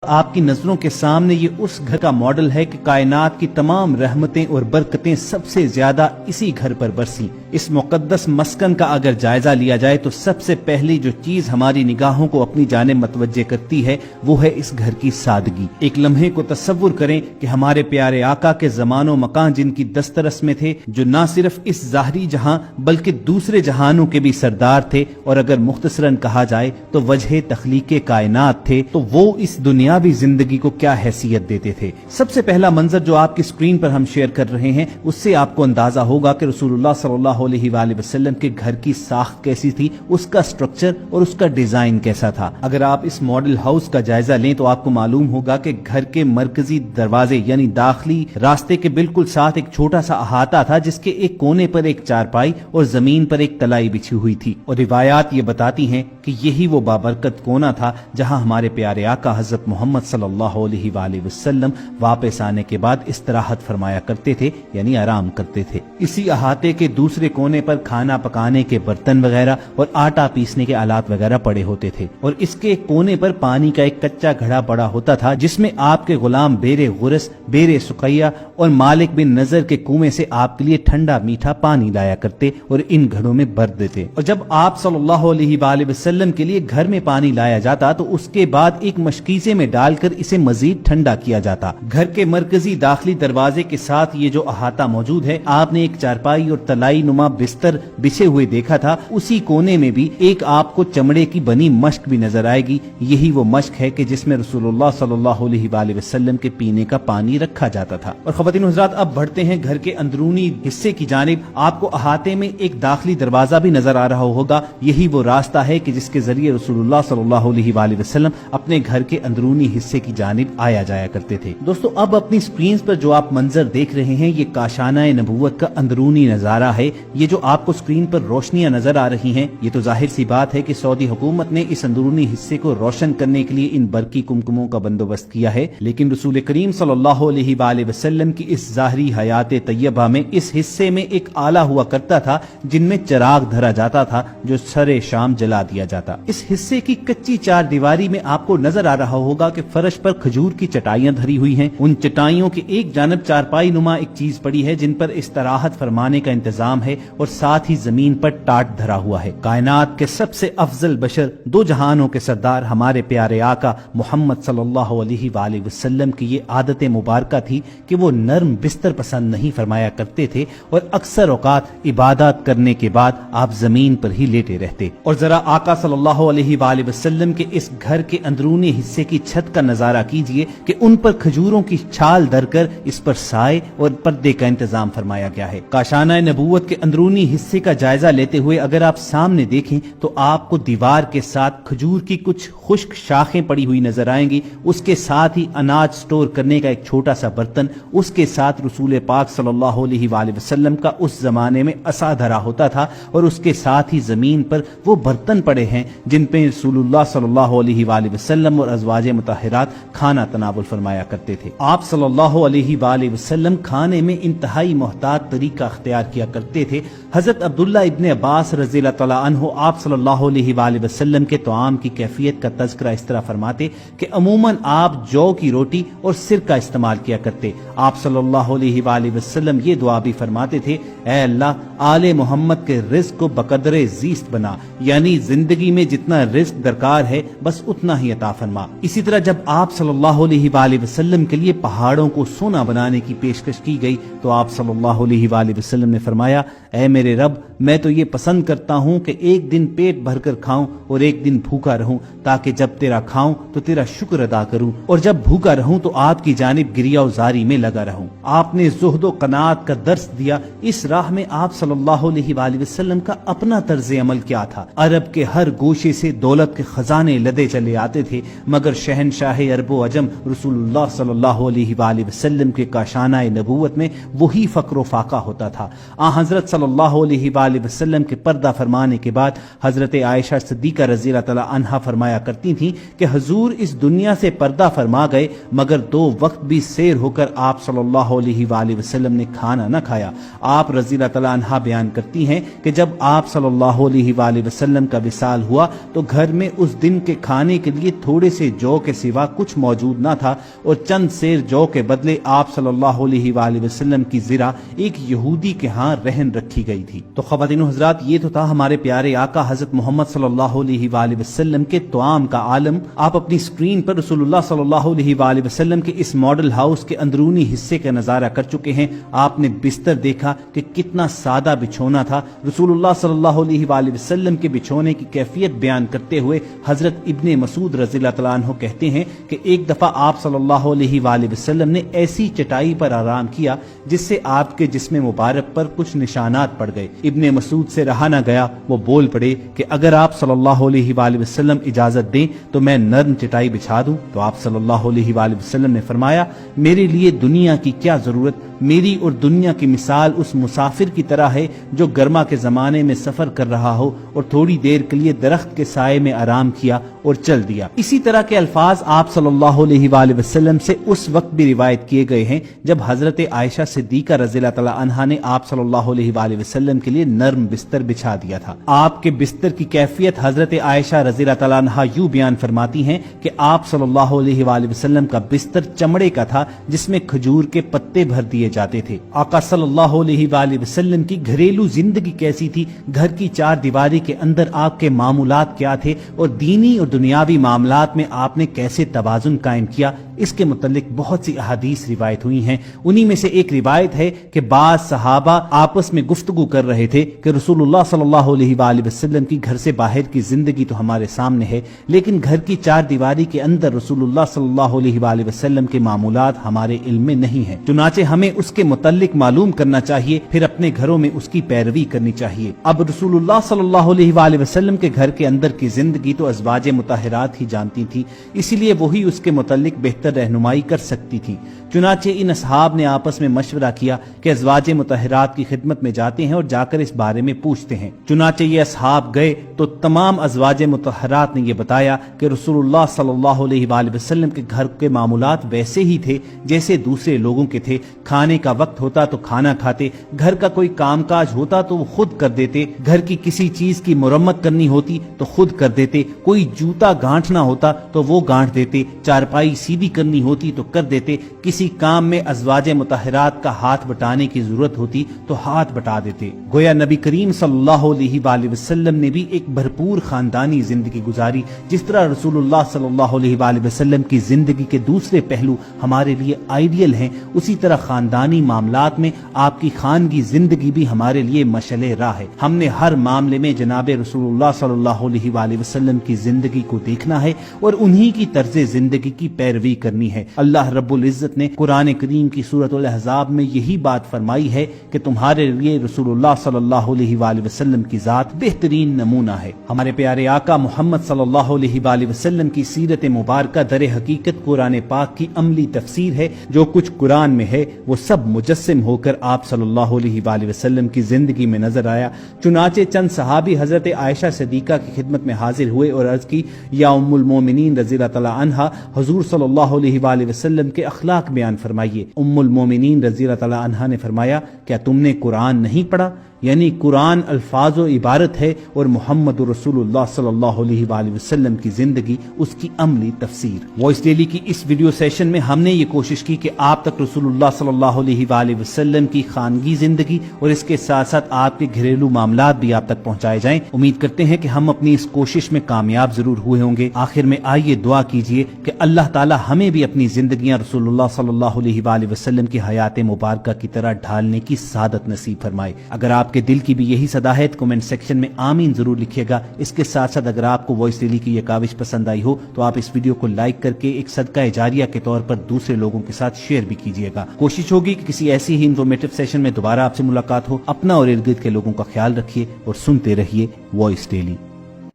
آپ کی نظروں کے سامنے یہ اس گھر کا ماڈل ہے کہ کائنات کی تمام رحمتیں اور برکتیں سب سے زیادہ اسی گھر پر برسی۔ اس مقدس مسکن کا اگر جائزہ لیا جائے تو سب سے پہلی جو چیز ہماری نگاہوں کو اپنی جانب متوجہ کرتی ہے وہ ہے اس گھر کی سادگی۔ ایک لمحے کو تصور کریں کہ ہمارے پیارے آقا کے زمان و مکان جن کی دسترس میں تھے، جو نہ صرف اس ظاہری جہاں بلکہ دوسرے جہانوں کے بھی سردار تھے، اور اگر مختصراً کہا جائے تو وجہ تخلیق کائنات تھے، تو وہ اس دنیاوی زندگی کو کیا حیثیت دیتے تھے۔ سب سے پہلا منظر جو آپ کی سکرین پر ہم شیئر کر رہے ہیں، اس سے آپ کو اندازہ ہوگا کہ رسول اللہ صلی اللہ علیہ وآلہ وسلم کے گھر کی ساخت کیسی تھی، اس کا سٹرکچر اور اس کا ڈیزائن کیسا تھا۔ اگر آپ اس ماڈل ہاؤس کا جائزہ لیں تو آپ کو معلوم ہوگا کہ گھر کے مرکزی دروازے یعنی داخلی راستے کے بالکل ساتھ ایک چھوٹا سا احاطہ تھا، جس کے ایک کونے پر ایک چارپائی اور زمین پر ایک تلائی بچھی ہوئی تھی، اور روایات یہ بتاتی ہیں کہ یہی وہ بابرکت کونا تھا جہاں ہمارے پیارے آقا حضرت محمد صلی اللہ علیہ وآلہ وسلم واپس آنے کے بعد استراحت فرمایا کرتے تھے، یعنی آرام کرتے تھے۔ اسی احاطے کے دوسرے کونے پر کھانا پکانے کے برتن وغیرہ اور آٹا پیسنے کے آلات وغیرہ پڑے ہوتے تھے، اور اس کے کونے پر پانی کا ایک کچا گھڑا پڑا ہوتا تھا، جس میں آپ کے غلام بیر غرس، بیر سقیہ اور مالک بن نظر کے کنویں سے آپ کے لیے ٹھنڈا میٹھا پانی لایا کرتے اور ان گھڑوں میں بھر دیتے۔ اور جب آپ صلی اللہ علیہ وآلہ وسلم کے لیے گھر میں پانی لایا جاتا تو اس کے بعد ایک مشکیزے میں ڈال کر اسے مزید ٹھنڈا کیا جاتا۔ گھر کے مرکزی داخلی دروازے کے ساتھ یہ جو احاطہ موجود ہے، آپ نے ایک چارپائی اور تلائی نما بستر بچھے ہوئے دیکھا تھا۔ اسی کونے میں بھی ایک آپ کو چمڑے کی بنی مشک بھی نظر آئے گی۔ یہی وہ مشک ہے کہ جس میں رسول اللہ صلی اللہ علیہ وآلہ وسلم کے پینے کا پانی رکھا جاتا تھا۔ اور خواتین و حضرات، اب بڑھتے ہیں گھر کے اندرونی حصے کی جانب۔ آپ کو احاطے میں ایک داخلی دروازہ بھی نظر آ رہا ہوگا۔ یہی وہ راستہ ہے کہ جس کے ذریعے رسول اللہ صلی اللہ علیہ وآلہ وسلم اپنے گھر کے اندرونی حصے کی جانب آیا جایا کرتے تھے۔ دوستو، اب اپنی سکرینز پر جو آپ منظر دیکھ رہے ہیں، یہ کاشانہ نبوت کا اندرونی نظارہ ہے۔ یہ جو آپ کو سکرین پر روشنیاں نظر آ رہی ہیں، یہ تو ظاہر سی بات ہے کہ سعودی حکومت نے اس اندرونی حصے کو روشن کرنے کے لیے ان برقی کمکموں کا بندوبست کیا ہے، لیکن رسول کریم صلی اللہ علیہ وآلہ وسلم کی اس ظاہری حیات طیبہ میں اس حصے میں ایک آلہ ہوا کرتا تھا جن میں چراغ دھرا جاتا تھا، جو سر شام جلا دیا جاتا۔ اس حصے کی کچی چار دیواری میں آپ کو نظر آ رہا ہوگا کہ فرش پر کھجور کی چٹائیاں دھری ہوئی ہیں۔ ان چٹائیوں کے ایک جانب چارپائی نما ایک چیز پڑی ہے جن پر استراحت فرمانے کا انتظام ہے، اور ساتھ ہی زمین پر ٹاٹ دھرا ہوا ہے۔ کائنات کے سب سے افضل بشر، دو جہانوں کے سردار ہمارے پیارے آقا محمد صلی اللہ علیہ وآلہ وسلم کی یہ عادت مبارکہ تھی کہ وہ نرم بستر پسند نہیں فرمایا کرتے تھے، اور اکثر اوقات عبادات کرنے کے بعد آپ زمین پر ہی لیٹے رہتے۔ اور ذرا آقا صلی اللہ علیہ وآلہ وسلم کے اس گھر کے اندرونی حصے کی چھت کا نظارہ کیجئے کہ ان پر کھجوروں کی چھال دھر کر اس پر سائے اور پردے کا انتظام فرمایا گیا ہے۔ کاشانہ نبوت کے اندرونی حصے کا جائزہ لیتے ہوئے اگر آپ سامنے دیکھیں تو آپ کو دیوار کے ساتھ کھجور کی کچھ خشک شاخیں پڑی ہوئی نظر آئیں گی، اس کے ساتھ ہی اناج سٹور کرنے کا ایک چھوٹا سا برتن، اس کے ساتھ رسول پاک صلی اللہ علیہ وآلہ وسلم کا اس زمانے میں عصا دھرا ہوتا تھا، اور اس کے ساتھ ہی زمین پر وہ برتن پڑے ہیں جن پہ رسول اللہ صلی اللہ علیہ وآلہ وسلم اور ازواج مطہرات کھانا تناول فرمایا کرتے تھے۔ آپ صلی اللہ علیہ وآلہ وسلم کھانے میں انتہائی محتاط طریقہ اختیار کیا کرتے تھے۔ حضرت عبداللہ ابن عباس رضی اللہ تعالیٰ عنہ آپ صلی اللہ علیہ وآلہ وسلم کے طعام کی کیفیت کا تذکرہ اس طرح فرماتے کہ عموماً آپ جو کی روٹی اور سرکہ استعمال کیا کرتے۔ آپ صلی اللہ علیہ وآلہ وسلم یہ دعا بھی فرماتے تھے، اے اللہ، آل محمد کے رزق کو بقدر زیست بنا، یعنی زندگی میں جتنا رزق درکار ہے بس اتنا ہی عطا فرما۔ اسی طرح جب آپ صلی اللہ علیہ وآلہ وسلم کے لیے پہاڑوں کو سونا بنانے کی پیشکش کی گئی تو آپ صلی اللہ علیہ وآلہ وسلم نے فرمایا، اے میرے رب، میں تو یہ پسند کرتا ہوں کہ ایک دن پیٹ بھر کر کھاؤں اور ایک دن بھوکا رہوں، تاکہ جب تیرا کھاؤں تو تیرا شکر ادا کروں، اور جب بھوکا رہوں تو آپ کی جانب گریا و زاری میں لگا رہوں۔ آپ نے زہد و قناعت کا درس دیا۔ اس راہ میں آپ صلی اللہ علیہ وآلہ وسلم کا اپنا طرز عمل کیا تھا؟ عرب کے ہر گوشے سے دولت کے خزانے لدے چلے آتے تھے، مگر شہنشاہ عرب و عجم رسول اللہ صلی اللہ علیہ وآلہ وسلم کے کاشانہ نبوت میں وہی فقر و فاقہ ہوتا تھا۔ حضرت صلی صلی اللہ علیہ وآلہ وسلم کے پردہ فرمانے کے بعد حضرت عائشہ صدیقہ رضی اللہ تعالی عنہا فرمایا کرتی تھیں کہ حضور اس دنیا سے پردہ فرما گئے مگر 2 وقت بھی سیر ہو کر آپ صلی اللہ علیہ وآلہ وسلم نے کھانا نہ کھایا۔ آپ رضی اللہ تعالی عنہا بیان کرتی ہیں کہ جب آپ صلی اللہ علیہ وآلہ وسلم کا وصال ہوا تو گھر میں اس دن کے کھانے کے لیے تھوڑے سے جو کے سوا کچھ موجود نہ تھا، اور چند سیر جو کے بدلے آپ صلی اللہ علیہ وآلہ وسلم کی زرہ ایک یہودی کے ہاں رہن رکھی گئی تھی۔ تو خواتین و حضرات، یہ تو تھا ہمارے پیارے آقا حضرت محمد صلی اللہ علیہ وآلہ وسلم کے طعام کا عالم۔ آپ اپنی سکرین پر رسول اللہ صلی اللہ علیہ وآلہ وسلم کے اس ماڈل ہاؤس کے اندرونی حصے کا نظارہ کر چکے ہیں۔ آپ نے بستر دیکھا کہ کتنا سادہ بچھونا تھا۔ رسول اللہ صلی اللہ علیہ وآلہ وسلم کے بچھونے کی کیفیت بیان کرتے ہوئے حضرت ابن مسعود رضی اللہ تعالیٰ عنہ کہتے ہیں کہ ایک دفعہ آپ صلی اللہ علیہ وآلہ وسلم نے ایسی چٹائی پر آرام کیا جس سے آپ کے جسم مبارک پر کچھ نشانات پڑ گئے۔ ابن مسعود سے رہا نہ گیا، وہ بول پڑے کہ اگر آپ صلی اللہ علیہ وآلہ وسلم اجازت دیں تو میں نرم چٹائی بچھا دوں۔ تو آپ صلی اللہ علیہ وآلہ وسلم نے فرمایا، میرے لیے دنیا کی کیا ضرورت، میری اور دنیا کی مثال اس مسافر کی طرح ہے جو گرما کے زمانے میں سفر کر رہا ہو اور تھوڑی دیر کے لیے درخت کے سائے میں آرام کیا اور چل دیا۔ اسی طرح کے الفاظ آپ صلی اللہ علیہ وآلہ وسلم سے اس وقت بھی روایت کیے گئے ہیں جب حضرت عائشہ صدیقہ رضی اللہ تعالی عنہا نے آپ صلی اللہ علیہ وآلہ وسلم کے لیے نرم بستر بچھا دیا تھا۔ آپ کے بستر کی کیفیت حضرت عائشہ رضی اللہ تعالی عنہا یوں بیان فرماتی ہیں کہ آپ صلی اللہ علیہ وآلہ وسلم کا بستر چمڑے کا تھا جس میں کھجور کے پتے بھر دیے جاتے تھے۔ آقا صلی اللہ علیہ وآلہ وسلم کی گھریلو زندگی کیسی تھی، گھر کی 4 دیواری کے اندر آپ کے معمولات کیا تھے اور دینی اور دنیاوی معاملات میں آپ نے کیسے توازن قائم کیا، اس کے متعلق بہت سی احادیث روایت ہوئی ہیں۔ انہی میں سے ایک روایت ہے کہ بعض صحابہ آپس میں گفتگو کر رہے تھے کہ رسول اللہ صلی اللہ علیہ وآلہ وسلم کی گھر سے باہر کی زندگی تو ہمارے سامنے ہے، لیکن گھر کی 4 دیواری کے اندر رسول اللہ صلی اللہ علیہ وآلہ وسلم کے معمولات ہمارے علم میں نہیں ہیں، چنانچہ ہمیں اس کے متعلق معلوم کرنا چاہیے، پھر اپنے گھروں میں اس کی پیروی کرنی چاہیے۔ اب رسول اللہ صلی اللہ علیہ وآلہ وسلم کے گھر کے اندر کی زندگی تو ازواج مطہرات ہی جانتی تھی، اسی لیے وہی اس کے متعلق بہتر رہنمائی کر سکتی تھی۔ چنانچہ ان اصحاب نے آپس میں مشورہ کیا کہ ازواج مطہرات کی خدمت میں جاتے ہیں اور جا کر اس بارے میں پوچھتے ہیں۔ چنانچہ یہ اصحاب گئے تو تمام ازواج مطہرات نے یہ بتایا کہ رسول اللہ صلی اللہ علیہ وآلہ وسلم کے گھر کے معمولات ویسے ہی تھے جیسے دوسرے لوگوں کے تھے۔ کھانے کا وقت ہوتا تو کھانا کھاتے، گھر کا کوئی کام کاج ہوتا تو وہ خود کر دیتے، گھر کی کسی چیز کی مرمت کرنی ہوتی تو خود کر دیتے، کوئی جوتا گانٹھنا ہوتا تو وہ گانٹھ دیتے، چارپائی سیدھی کرنی ہوتی تو کر دیتے، کسی کام میں ازواج مطہرات کا ہاتھ بٹانے کی ضرورت ہوتی تو ہاتھ بٹا دیتے۔ گویا نبی کریم صلی اللہ علیہ وآلہ وسلم نے بھی ایک بھرپور خاندانی زندگی گزاری۔ جس طرح رسول اللہ صلی اللہ علیہ وآلہ وسلم کی زندگی کے دوسرے پہلو ہمارے لیے آئیڈیل ہیں، اسی طرح خاندانی معاملات میں آپ کی خانگی زندگی بھی ہمارے لیے مشعل راہ ہے۔ ہم نے ہر معاملے میں جناب رسول اللہ صلی اللہ علیہ وآلہ وسلم کی زندگی کو دیکھنا ہے اور انہی کی طرز زندگی کی پیروی کرنی ہے۔ اللہ رب العزت نے قرآن کریم کی سورۃ الاحزاب میں یہی بات فرمائی ہے کہ تمہارے لیے رسول اللہ صلی اللہ علیہ وآلہ وسلم کی ذات بہترین نمونہ ہے۔ ہمارے پیارے آقا محمد صلی اللہ علیہ وآلہ وسلم کی سیرت مبارکہ در حقیقت قرآن پاک کی عملی تفسیر ہے۔ جو کچھ قرآن میں ہے وہ سب مجسم ہو کر آپ صلی اللہ علیہ وآلہ وسلم کی زندگی میں نظر آیا۔ چنانچہ چند صحابی حضرت عائشہ صدیقہ کی خدمت میں حاضر ہوئے اور عرض کی، یا ام المومنین رضی اللہ تعالی عنہا، حضور صلی اللہ علیہ وآلہ وسلم کے اخلاق بیان فرمائیے۔ ام المومنین رضی اللہ تعالی عنہا نے فرمایا، کیا تم نے قرآن نہیں پڑھا؟ یعنی قرآن الفاظ و عبارت ہے اور محمد رسول اللہ صلی اللہ علیہ وآلہ وسلم کی زندگی اس کی عملی تفسیر۔ وائس ڈیلی کی اس ویڈیو سیشن میں ہم نے یہ کوشش کی کہ آپ تک رسول اللہ صلی اللہ علیہ وآلہ وسلم کی خانگی زندگی اور اس کے ساتھ ساتھ آپ کے گھریلو معاملات بھی آپ تک پہنچائے جائیں۔ امید کرتے ہیں کہ ہم اپنی اس کوشش میں کامیاب ضرور ہوئے ہوں گے۔ آخر میں آئیے دعا کیجئے کہ اللہ تعالی ہمیں بھی اپنی زندگیاں رسول اللہ صلی اللہ علیہ وآلہ وسلم کی حیات مبارکہ کی طرح ڈھالنے کی سعادت نصیب فرمائے۔ اگر آپ کے دل کی بھی یہی صدا ہے تو کمنٹ سیکشن میں آمین ضرور لکھیے گا۔ اس کے ساتھ ساتھ اگر آپ کو وائس ڈیلی کی یہ کاوش پسند آئی ہو تو آپ اس ویڈیو کو لائک کر کے ایک صدقہ جاریہ کے طور پر دوسرے لوگوں کے ساتھ شیئر بھی کیجیے گا۔ کوشش ہوگی کہ کسی ایسی ہی انفارمیٹو سیشن میں دوبارہ آپ سے ملاقات ہو۔ اپنا اور ارد گرد کے لوگوں کا خیال رکھیے اور سنتے رہیے وائس ڈیلی۔